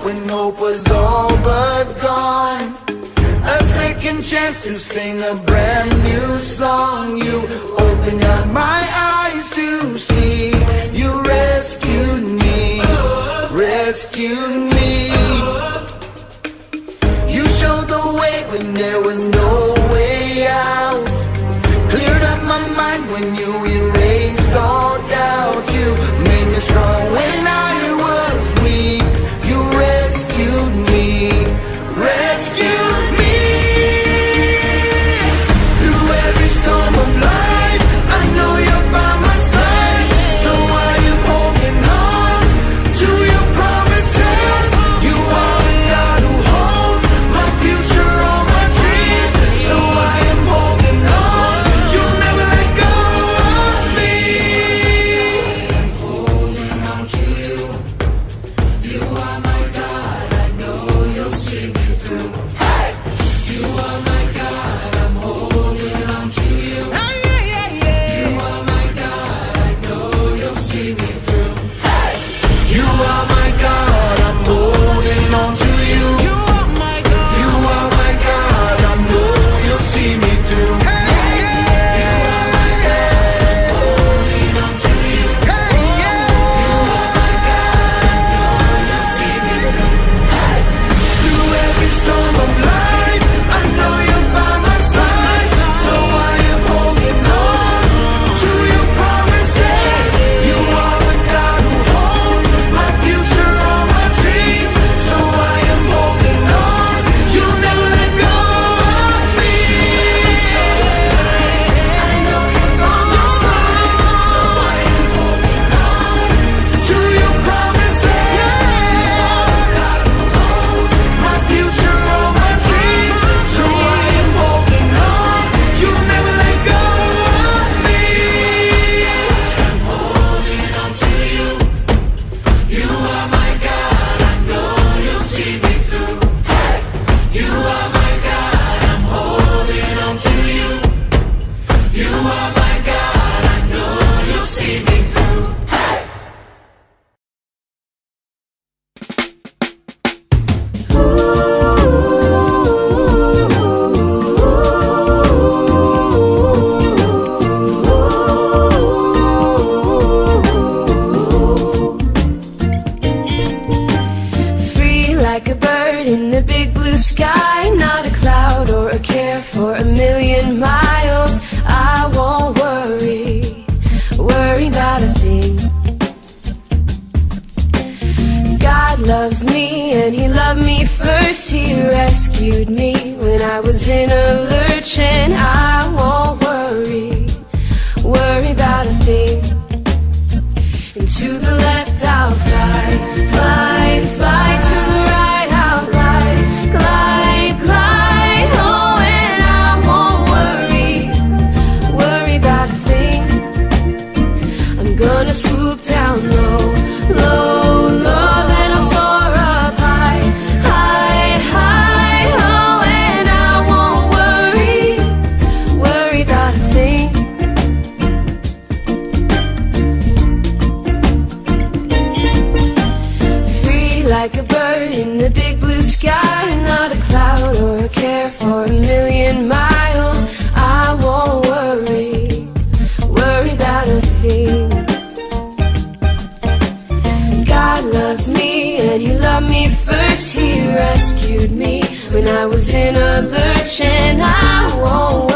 when hope was all but gone. A second chance to sing a brand new song. You opened up my eyes to see. You rescued me, rescued me. You showed the way when there was no way out. Cleared up my mind when you erased all doubt. You made me strong when I was weak. You rescued me, rescued me. Through every storm of life, I know you're by my side. So I am holding on to your promises. You are the God who holds my future, all my dreams. So I am holding on. You'll never let go of me. I'm holding on to you. You are my God. I know you'll see me through. Hey! You are my God. I'm holding on to you. You are my God. I know you'll see me through. Hey! You are my God. I'm holding on to you. You are my God. You are my God. I know you'll see me through. You are my God. I'm holding on to you. You are my God. I know you'll see me through. Hey! Through every storm of life, I know you're by my side. So I am holding on to your promises. You are the God who holds my future, all my dreams. So I am holding on. You'll never let go of me. I know you're by my side. So I am holding on to your promises. You are the God who holds my future, all my dreams. So I am holding on. You'll never let go of me. I'm holding on to you. You are my God. I know you'll see me through. Hey! You are my God. I'm holding on to you. You are my God. I know you'll see me through. Hey! Free like a bird in the big blue sky, not a cloud or a care for a million miles. I won't worry about a thing. God loves me and He loved me first. He rescued me when I was in a lurch, and I won't worry about a thing. And to the left I'll fly, fly, fly. To the right I'll glide, glide, glide. Oh, and I won't worry about a thing. I'm gonna swoop down low, low, low. Then I'll soar up high, high, high. Oh, and I won't worry about a thing. Free like a bird in the big blue sky, not a cloud or a care for a million miles. I won't worry about a thing. God loves me and He loved me first. He rescued me when I was in a lurch, and I won't